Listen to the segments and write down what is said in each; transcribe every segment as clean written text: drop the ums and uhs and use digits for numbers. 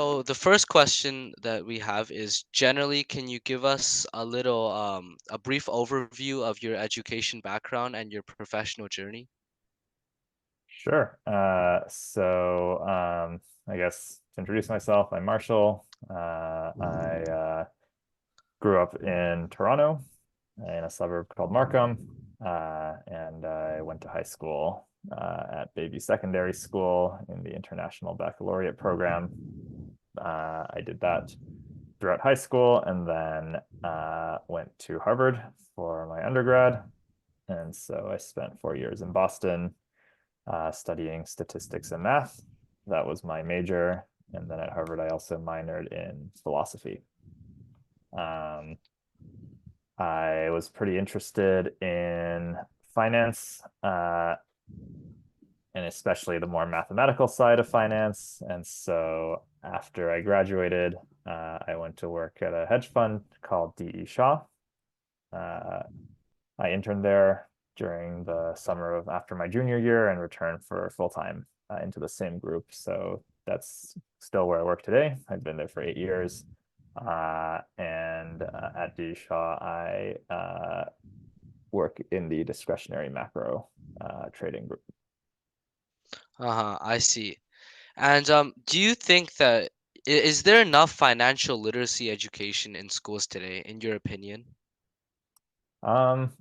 So the first question that we have is generally, can you give us a brief overview of your education background and your professional journey? Sure. I guess to introduce myself, I'm Marshall. I grew up in Toronto in a suburb called Markham, and I went to high school at Bayview Secondary School in the International Baccalaureate program. I did that throughout high school and then went to Harvard for my undergrad. And so I spent 4 years in Boston studying statistics and math. That was my major. And then at Harvard, I also minored in philosophy. Um, I was pretty interested in finance, and especially the more mathematical side of finance. And so after I graduated, I went to work at a hedge fund called D.E. Shaw. Uh, I interned there during the summer of after my junior year and returned for full time into the same group. So that's still where I work today. I've been there for 8 years. And at D Shaw, I work in the discretionary macro trading group. Uh-huh, I see. And do you think that is there enough financial literacy education in schools today, in your opinion? Um,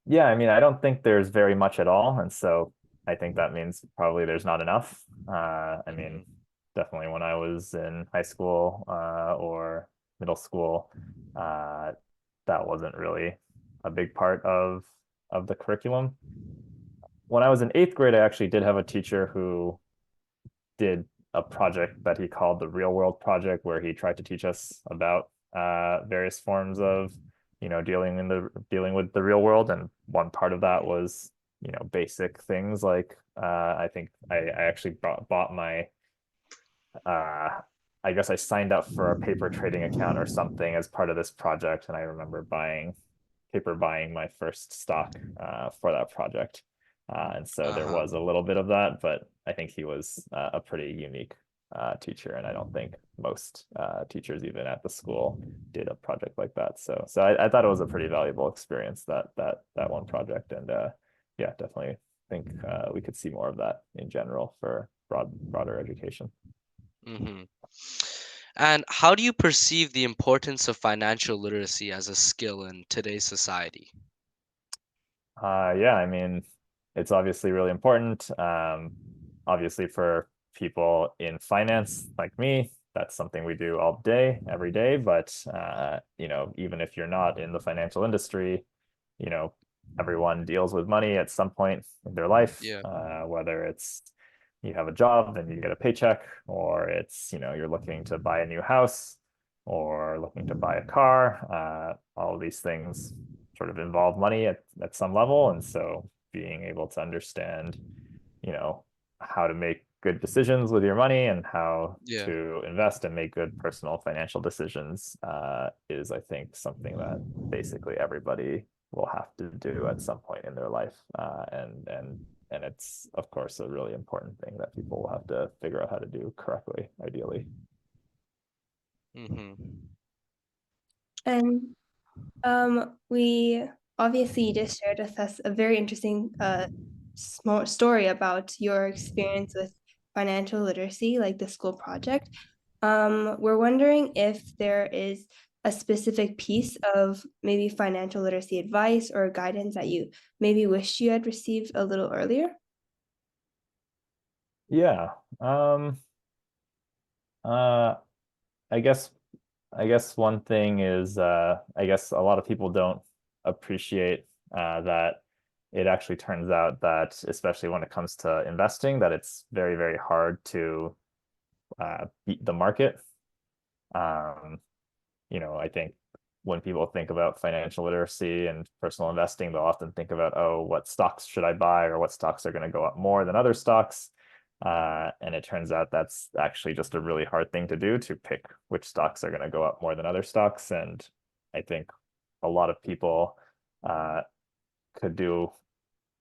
yeah, I mean, I don't think there's very much at all. And so I think that means probably there's not enough. I mean, Hmm. definitely when I was in high school or middle school, uh, that wasn't really a big part of the curriculum. When I was in eighth grade, I actually did have a teacher who did a project that he called the Real World Project, where he tried to teach us about various forms of, dealing with the real world, and one part of that was, basic things like I think I actually bought my uh, I guess I signed up for a paper trading account or something as part of this project, and I remember buying my first stock for that project. And so there Uh-huh. was a little bit of that, but I think he was a pretty unique teacher, and I don't think most teachers, even at the school, did a project like that. So I thought it was a pretty valuable experience that one project, and yeah, definitely think we could see more of that in general for broader education. Hmm. And how do you perceive the importance of financial literacy as a skill in today's society? Yeah, I mean, it's obviously really important. Obviously, for people in finance like me, that's something we do all day, every day. But even if you're not in the financial industry, you know, everyone deals with money at some point in their life, Yeah. whether it's you have a job and you get a paycheck, or it's, you're looking to buy a new house or looking to buy a car. All of these things sort of involve money at some level. And so being able to understand, you know, how to make good decisions with your money and how Yeah. to invest and make good personal financial decisions is, I think, something that basically everybody will have to do at some point in their life. And it's, of course, a really important thing that people will have to figure out how to do correctly, ideally. Hmm. And we obviously just shared with us a very interesting small story about your experience with financial literacy, like the school project. We're wondering if there is a specific piece of maybe financial literacy advice or guidance that you maybe wish you had received a little earlier. Yeah. Uh, I guess I guess one thing is I guess a lot of people don't appreciate that it actually turns out that, especially when it comes to investing, that it's very, very hard to beat the market. Um, I think when people think about financial literacy and personal investing, they'll often think about, oh, what stocks should I buy, or what stocks are going to go up more than other stocks. And it turns out that's actually just a really hard thing to do, to pick which stocks are going to go up more than other stocks. And I think a lot of people uh, could do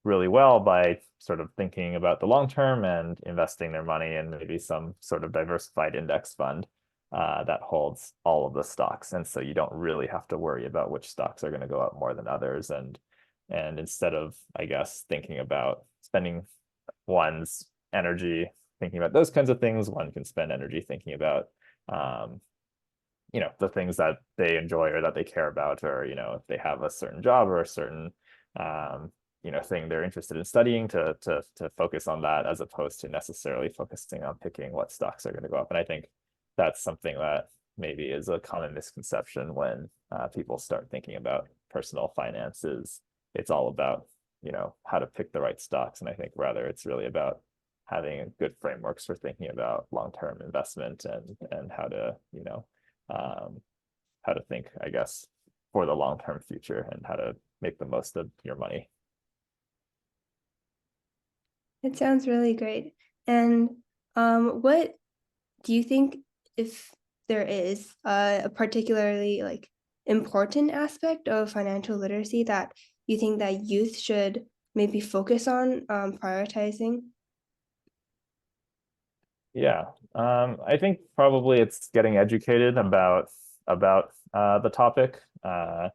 really well by sort of thinking about the long term and investing their money in maybe some sort of diversified index fund. that holds all of the stocks, and so you don't really have to worry about which stocks are going to go up more than others. And instead of, I guess, thinking about spending one's energy thinking about those kinds of things, one can spend energy thinking about um, the things that they enjoy or that they care about, or if they have a certain job or a certain um, thing they're interested in studying, to focus on that, as opposed to necessarily focusing on picking what stocks are going to go up. And I think that's something that maybe is a common misconception when people start thinking about personal finances. It's all about how to pick the right stocks, and I think rather it's really about having good frameworks for thinking about long-term investment, and um, how to think, I guess, for the long-term future, and how to make the most of your money. It sounds really great. And what do you think, if there is a particularly like important aspect of financial literacy that you think that youth should maybe focus on prioritizing? Yeah, I think probably it's getting educated about the topic. I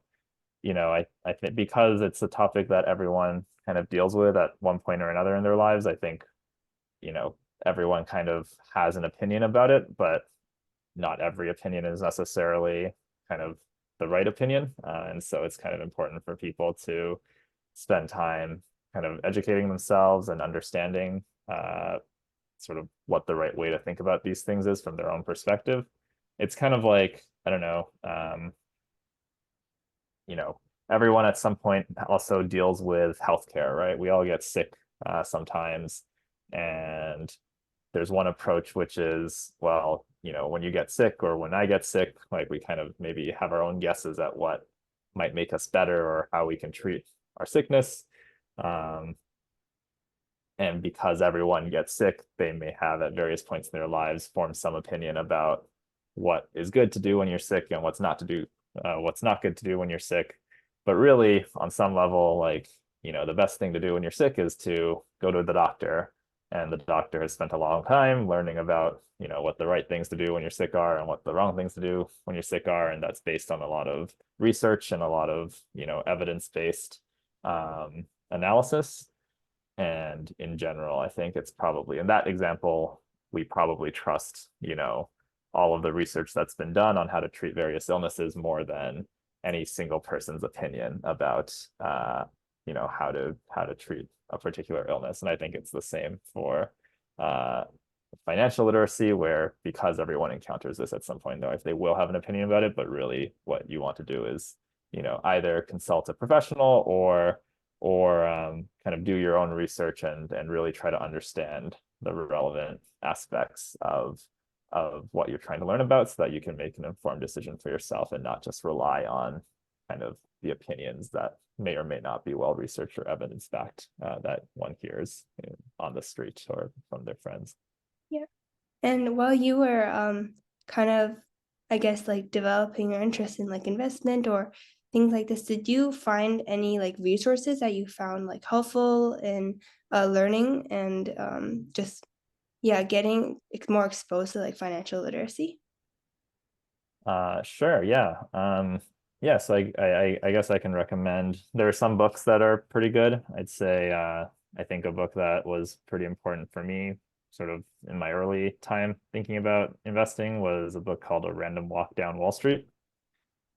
think because it's a topic that everyone kind of deals with at one point or another in their lives, I think everyone kind of has an opinion about it, but not every opinion is necessarily kind of the right opinion. And so it's kind of important for people to spend time kind of educating themselves and understanding sort of what the right way to think about these things is from their own perspective. It's kind of like, I don't know, everyone at some point also deals with healthcare, right? We all get sick sometimes, and there's one approach which is, well, when you get sick or when I get sick, like we kind of maybe have our own guesses at what might make us better or how we can treat our sickness. Um, and because everyone gets sick, they may have at various points in their lives formed some opinion about what is good to do when you're sick and what's not good to do when you're sick. But really, on some level, like, the best thing to do when you're sick is to go to the doctor. And the doctor has spent a long time learning about, what the right things to do when you're sick are and what the wrong things to do when you're sick are. And that's based on a lot of research and a lot of, evidence-based analysis. And in general, I think it's probably, in that example, we probably trust, all of the research that's been done on how to treat various illnesses more than any single person's opinion about, how to treat a particular illness. And I think it's the same for financial literacy, where because everyone encounters this at some point in their life, they will have an opinion about it. But really, what you want to do is, either consult a professional or kind of do your own research and really try to understand the relevant aspects of what you're trying to learn about, so that you can make an informed decision for yourself and not just rely on kind of the opinions that may or may not be well researched or evidence backed that one hears on the street or from their friends. Yeah. And while you were kind of, I guess, like developing your interest in like investment or things like this, did you find any like resources that you found like helpful in learning and just yeah, getting more exposed to like financial literacy? Sure, yeah. Yeah, so I guess I can recommend, there are some books that are pretty good. I'd say I think a book that was pretty important for me, sort of in my early time thinking about investing, was a book called A Random Walk Down Wall Street.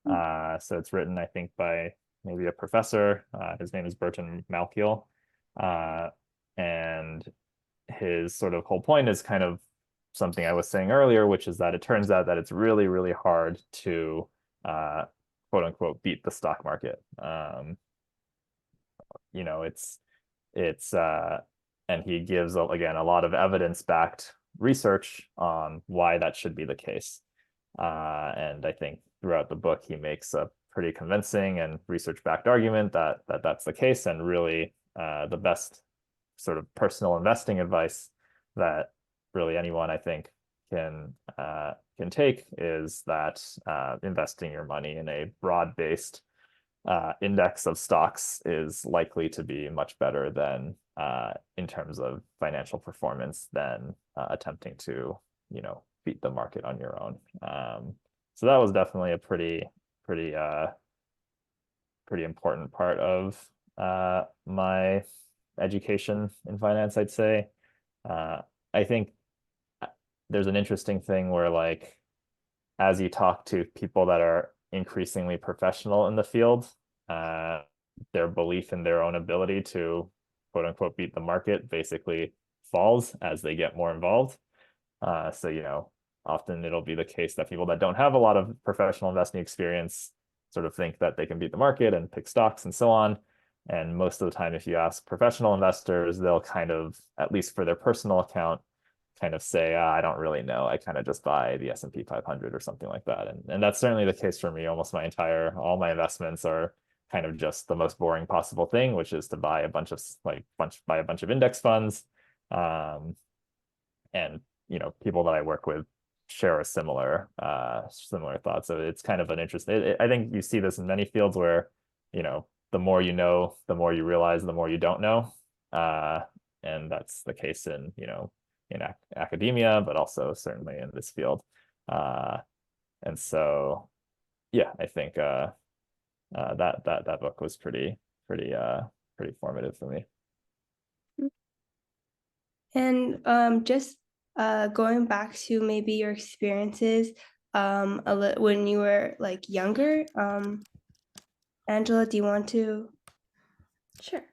So it's written, I think, by maybe a professor. His name is Burton Malkiel. Uh, and his sort of whole point is kind of something I was saying earlier, which is that it turns out that it's really, really hard to quote unquote beat the stock market. It's and he gives, again, a lot of evidence-backed research on why that should be the case. And I think throughout the book, he makes a pretty convincing and research-backed argument that that's the case. And really, the best sort of personal investing advice that really anyone, I think, can take is that investing your money in a broad-based index of stocks is likely to be much better than in terms of financial performance than attempting to beat the market on your own. So that was definitely a pretty important part of my education in finance, I'd say. I think there's an interesting thing where like as you talk to people that are increasingly professional in the field, uh, their belief in their own ability to quote unquote beat the market basically falls as they get more involved. So, often it'll be the case that people that don't have a lot of professional investing experience sort of think that they can beat the market and pick stocks and so on. And most of the time, if you ask professional investors, they'll kind of, at least for their personal account, kind of say, I don't really know. I kind of just buy the S&P 500 or something like that. And that's certainly the case for me. Almost all my investments are kind of just the most boring possible thing, which is to buy a bunch of index funds. And people that I work with share a similar thought. So it's kind of an interesting. I think you see this in many fields where the more you know, the more you realize, the more you don't know, and that's the case in academia, but also certainly in this field. And so, yeah, I think that book was pretty formative for me. And just going back to maybe your experiences when you were like younger, Angela, do you want to? Sure.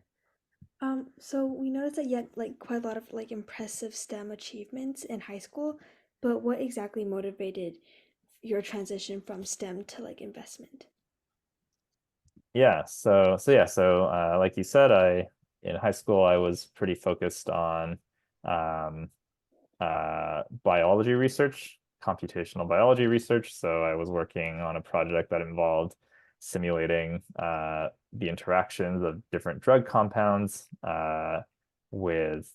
So we noticed that you had like quite a lot of like impressive STEM achievements in high school, but what exactly motivated your transition from STEM to like investment? Yeah, so like you said, in high school I was pretty focused on um, biology research, computational biology research. So I was working on a project that involved simulating the interactions of different drug compounds with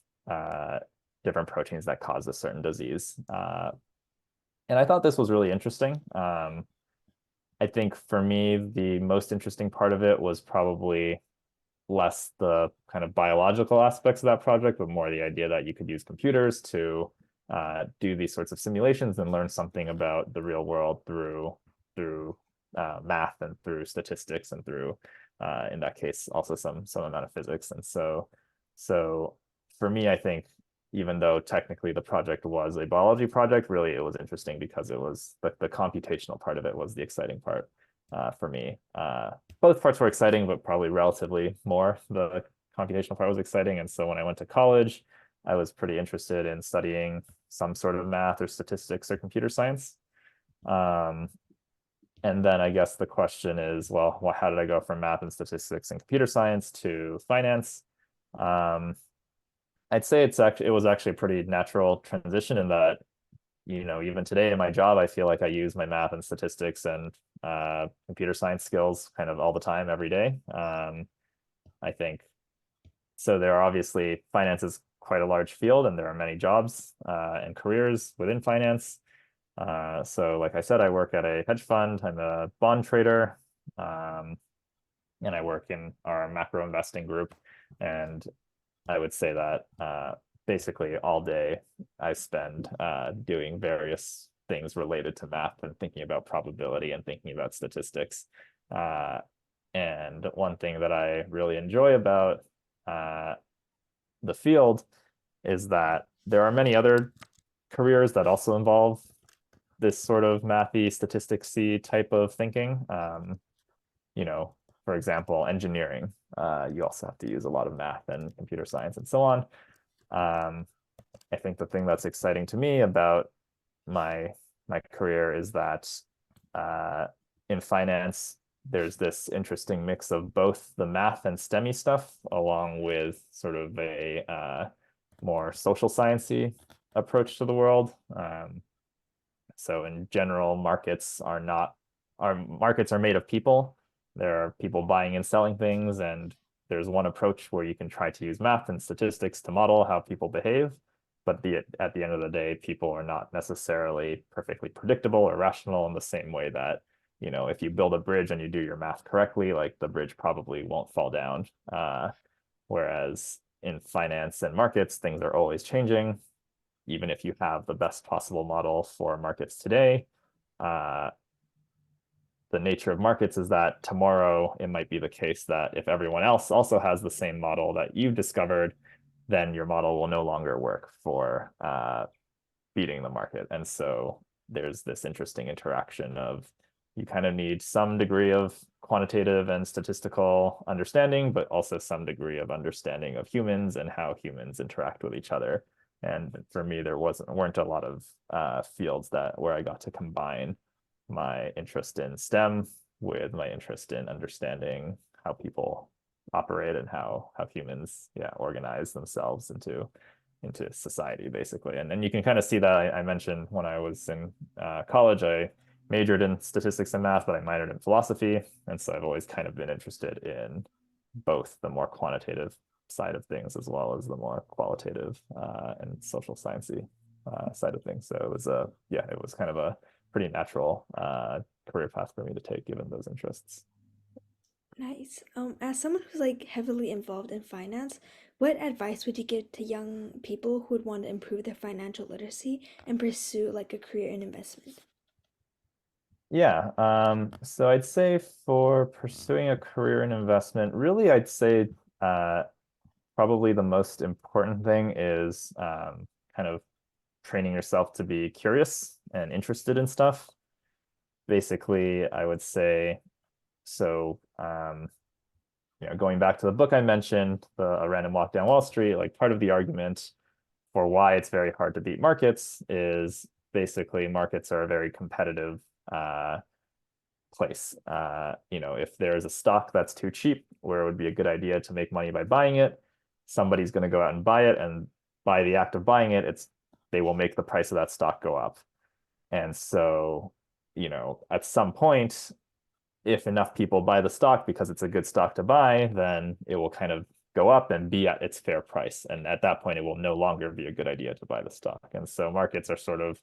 different proteins that cause a certain disease. And I thought this was really interesting. I think for me, the most interesting part of it was probably less the kind of biological aspects of that project, but more the idea that you could use computers to do these sorts of simulations and learn something about the real world through math and through statistics and through in that case also some amount of physics. And so for me, I think even though technically the project was a biology project, really it was interesting because it was the computational part of it was the exciting part for me. Both parts were exciting, but probably relatively more the computational part was exciting. And so when I went to college, I was pretty interested in studying some sort of math or statistics or computer science. And then I guess the question is, well, how did I go from math and statistics and computer science to finance? I'd say it was actually a pretty natural transition in that, even today in my job, I feel like I use my math and statistics and computer science skills kind of all the time, every day. I think so. There are obviously finance is quite a large field, and there are many jobs and careers within finance. So, like I said, I work at a hedge fund. I'm a bond trader, and I work in our macro investing group. And I would say that basically all day I spend doing various things related to math and thinking about probability and thinking about statistics. And one thing that I really enjoy about the field is that there are many other careers that also involve this sort of mathy, statistics-y type of thinking. For example, engineering. You also have to use a lot of math and computer science and so on. I think the thing that's exciting to me about my career is that in finance, there's this interesting mix of both the math and STEMmy stuff, along with sort of a more social sciencey approach to the world. So in general, markets are made of people. There are people buying and selling things, and there's one approach where you can try to use math and statistics to model how people behave. But at the end of the day, people are not necessarily perfectly predictable or rational in the same way that, if you build a bridge and you do your math correctly, like the bridge probably won't fall down. Whereas in finance and markets, things are always changing. even if you have the best possible model for markets today, the nature of markets is that tomorrow it might be the case that if everyone else also has the same model that you've discovered, then your model will no longer work for beating the market. And so there's this interesting interaction of you kind of need some degree of quantitative and statistical understanding, but also some degree of understanding of humans and how humans interact with each other. And for me, there weren't a lot of fields where I got to combine my interest in STEM with my interest in understanding how people operate and how humans organize themselves into society, basically. And you can kind of see that. I mentioned when I was in college, I majored in statistics and math, but I minored in philosophy. And so I've always kind of been interested in both the more quantitative side of things as well as the more qualitative and social sciencey side of things. So it was kind of a pretty natural career path for me to take given those interests. Nice. As someone who's like heavily involved in finance, what advice would you give to young people who would want to improve their financial literacy and pursue like a career in investment? Yeah, so I'd say for pursuing a career in investment, really, I'd say probably the most important thing is kind of training yourself to be curious and interested in stuff. Basically, I would say, so going back to the book I mentioned, A Random Walk Down Wall Street, like part of the argument for why it's very hard to beat markets is basically markets are a very competitive place. If there's a stock that's too cheap, where it would be a good idea to make money by buying it, somebody's going to go out and buy it, and by the act of buying it, they will make the price of that stock go up. And so, at some point, if enough people buy the stock because it's a good stock to buy, then it will kind of go up and be at its fair price. And at that point, it will no longer be a good idea to buy the stock. And so markets are sort of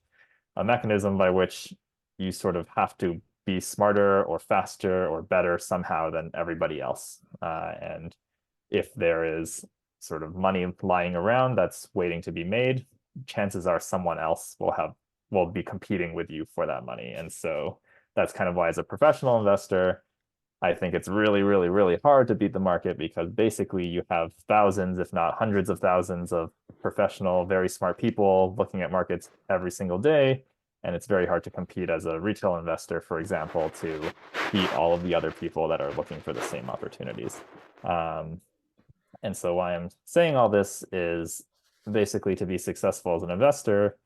a mechanism by which you sort of have to be smarter or faster or better somehow than everybody else. And if there is sort of money lying around that's waiting to be made, chances are someone else will be competing with you for that money. And so that's kind of why, as a professional investor, I think it's really, really, really hard to beat the market, because basically you have thousands, if not hundreds of thousands of professional, very smart people looking at markets every single day. And it's very hard to compete as a retail investor, for example, to beat all of the other people that are looking for the same opportunities. And so why I'm saying all this is basically, to be successful as an investor,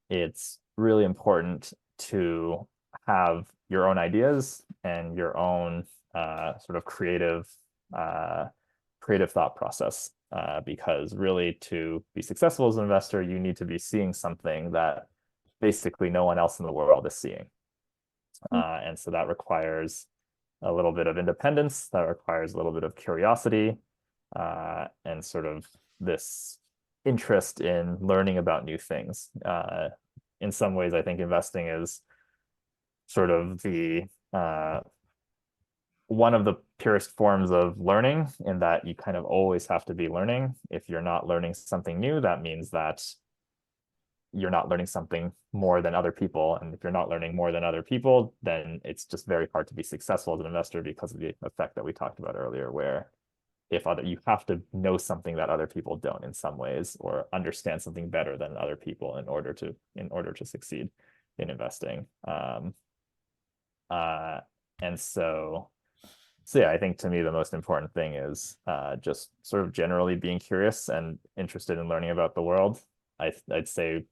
it's really important to have your own ideas and your own sort of creative thought process, because really, to be successful as an investor, you need to be seeing something that basically no one else in the world is seeing. And so that requires a little bit of independence, that requires a little bit of curiosity, and sort of this interest in learning about new things. In some ways, I think investing is sort of the one of the purest forms of learning, in that you kind of always have to be learning. If you're not learning something new, that means that you're not learning something more than other people. And if you're not learning more than other people, then it's just very hard to be successful as an investor, because of the effect that we talked about earlier, where you have to know something that other people don't in some ways, or understand something better than other people in order to succeed in investing. And so yeah, I think to me the most important thing is just sort of generally being curious and interested in learning about the world. I'd say,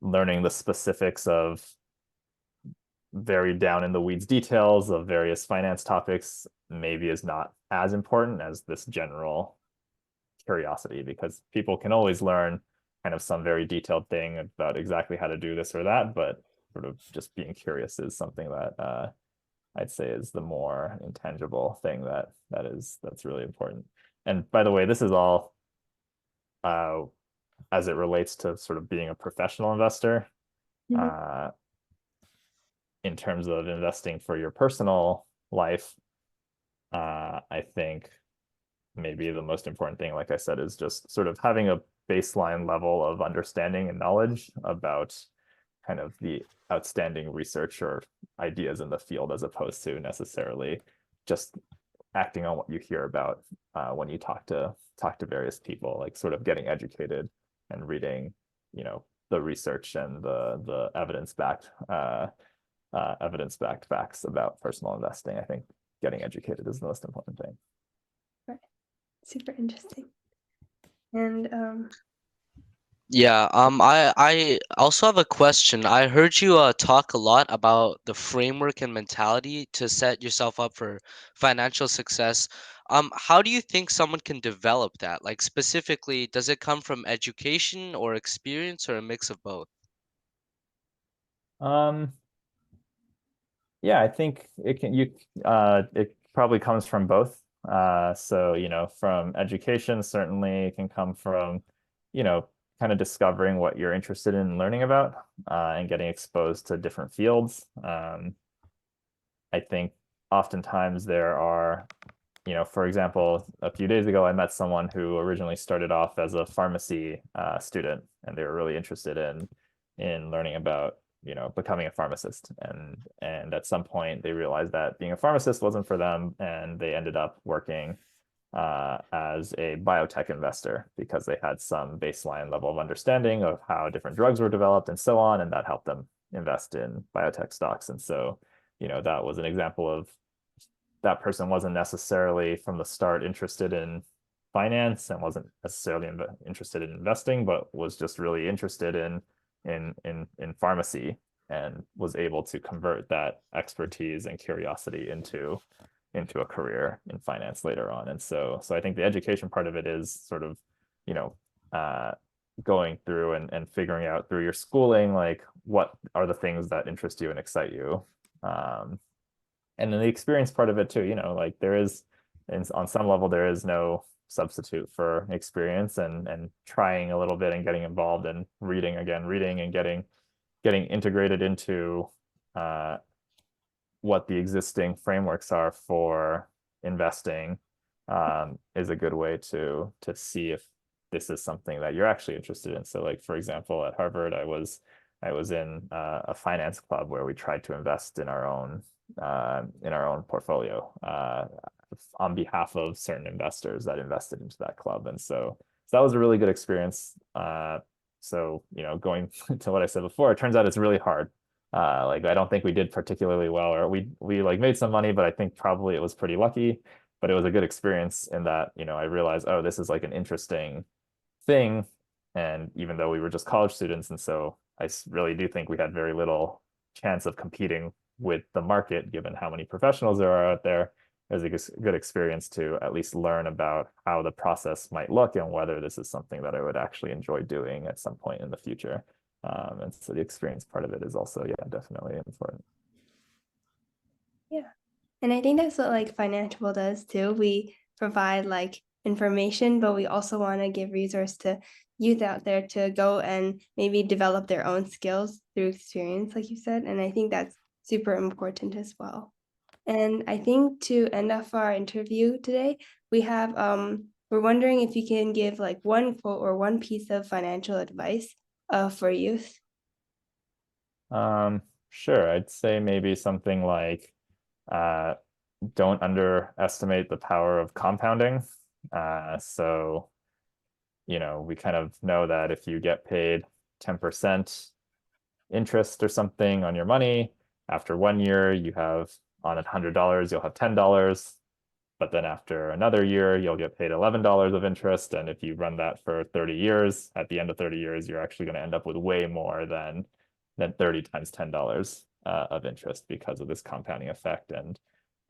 learning the specifics of very down in the weeds details of various finance topics maybe is not as important as this general curiosity, because people can always learn kind of some very detailed thing about exactly how to do this or that, but sort of just being curious is something that I'd say is the more intangible thing that's really important. And by the way, this is all as it relates to sort of being a professional investor. In terms of investing for your personal life, I think maybe the most important thing, like I said, is just sort of having a baseline level of understanding and knowledge about kind of the outstanding research or ideas in the field, as opposed to necessarily just acting on what you hear about when you talk to various people, like sort of getting educated and reading, the research and the evidence-backed facts about personal investing. I think getting educated is the most important thing. Right. Super interesting. And Yeah, I also have a question. I heard you talk a lot about the framework and mentality to set yourself up for financial success. How do you think someone can develop that? Like specifically, does it come from education or experience or a mix of both? Um, yeah, I think it probably comes from both. So, from education, certainly it can come from, you know, kind of discovering what you're interested in learning about, and getting exposed to different fields. I think oftentimes there are, for example, a few days ago, I met someone who originally started off as a pharmacy student, and they were really interested in learning about, becoming a pharmacist. And at some point, they realized that being a pharmacist wasn't for them, and they ended up working as a biotech investor because they had some baseline level of understanding of how different drugs were developed and so on, and that helped them invest in biotech stocks. And so, that was an example of that person wasn't necessarily from the start interested in finance and wasn't necessarily interested in investing, but was just really interested in pharmacy, and was able to convert that expertise and curiosity into a career in finance later on. And so I think the education part of it is sort of, you know, uh, going through and figuring out through your schooling, like what are the things that interest you and excite you. And then the experience part of it too, like there is, and on some level, there is no substitute for experience, and trying a little bit and getting involved and reading and getting integrated into what the existing frameworks are for investing, is a good way to see if this is something that you're actually interested in. So, like for example, at Harvard, I was in a finance club where we tried to invest in our own portfolio, on behalf of certain investors that invested into that club. And so that was a really good experience. So, going to what I said before, it turns out it's really hard. Like I don't think we did particularly well, or we like made some money, but I think probably it was pretty lucky. But it was a good experience in that, I realized, oh, this is like an interesting thing. And even though we were just college students, and so I really do think we had very little chance of competing with the market, given how many professionals there are out there. It was a good experience to at least learn about how the process might look and whether this is something that I would actually enjoy doing at some point in the future. And so the experience part of it is also, yeah, definitely important. yeah. And I think that's what like Financial does too. We provide like information, but we also want to give resource to youth out there to go and maybe develop their own skills through experience, like you said. And I think that's super important as well. And I think to end off our interview today, we're wondering if you can give like one quote or one piece of financial advice for youth. Sure, I'd say maybe something like, uh, don't underestimate the power of compounding. So, we kind of know that if you get paid 10% interest or something on your money, after 1 year, you have on $100, you'll have $10. But then after another year, you'll get paid $11 of interest. And if you run that for 30 years, at the end of 30 years, you're actually going to end up with way more than 30 times $10 of interest because of this compounding effect. And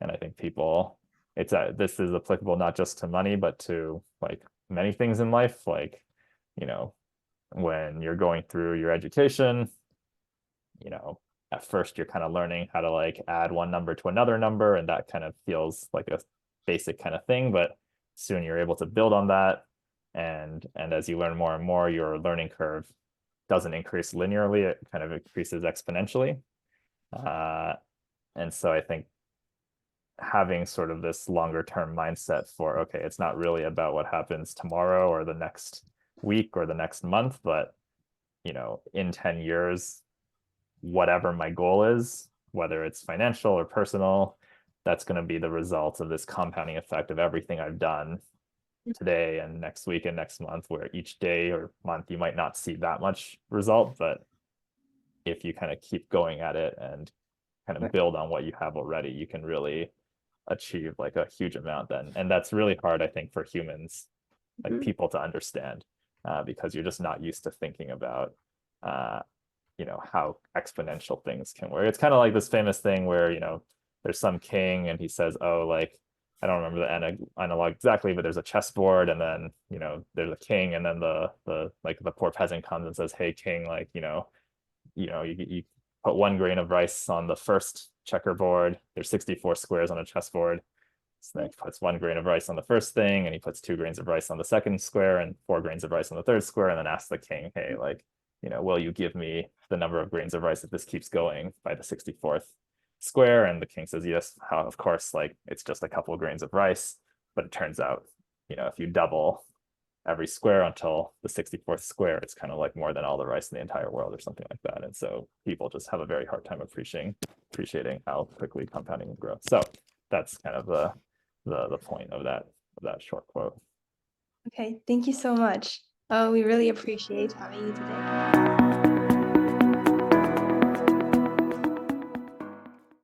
I think this is applicable not just to money, but to like many things in life. Like, you know, when you're going through your education, at first you're kind of learning how to like add one number to another number, and that kind of feels like a basic kind of thing, but soon you're able to build on that. And as you learn more and more, your learning curve doesn't increase linearly, it kind of increases exponentially. And so I think having sort of this longer term mindset for, okay, it's not really about what happens tomorrow or the next week or the next month, but in 10 years, whatever my goal is, whether it's financial or personal, that's going to be the result of this compounding effect of everything I've done today and next week and next month, where each day or month you might not see that much result, but if you kind of keep going at it and kind of build on what you have already, you can really achieve like a huge amount then. And that's really hard, I think, for humans, like people to understand, because you're just not used to thinking about how exponential things can work. It's kind of like this famous thing where there's some king and he says, oh, like I don't remember the analog exactly, but there's a chessboard, and then there's a king, and then the poor peasant comes and says, hey king, like you put 1 grain of rice on the first checkerboard. There's 64 squares on a chessboard. So then he puts 1 grain of rice on the first thing, and he puts 2 grains of rice on the second square, and 4 grains of rice on the third square, and then asks the king, hey, like, will you give me the number of grains of rice if this keeps going by the 64th square? And the king says, yes, of course, like it's just a couple of grains of rice. But it turns out, if you double every square until the 64th square, it's kind of like more than all the rice in the entire world or something like that. And so people just have a very hard time appreciating how quickly compounding can grow. So that's kind of the point of that short quote. Okay, thank you so much. We really appreciate having you today.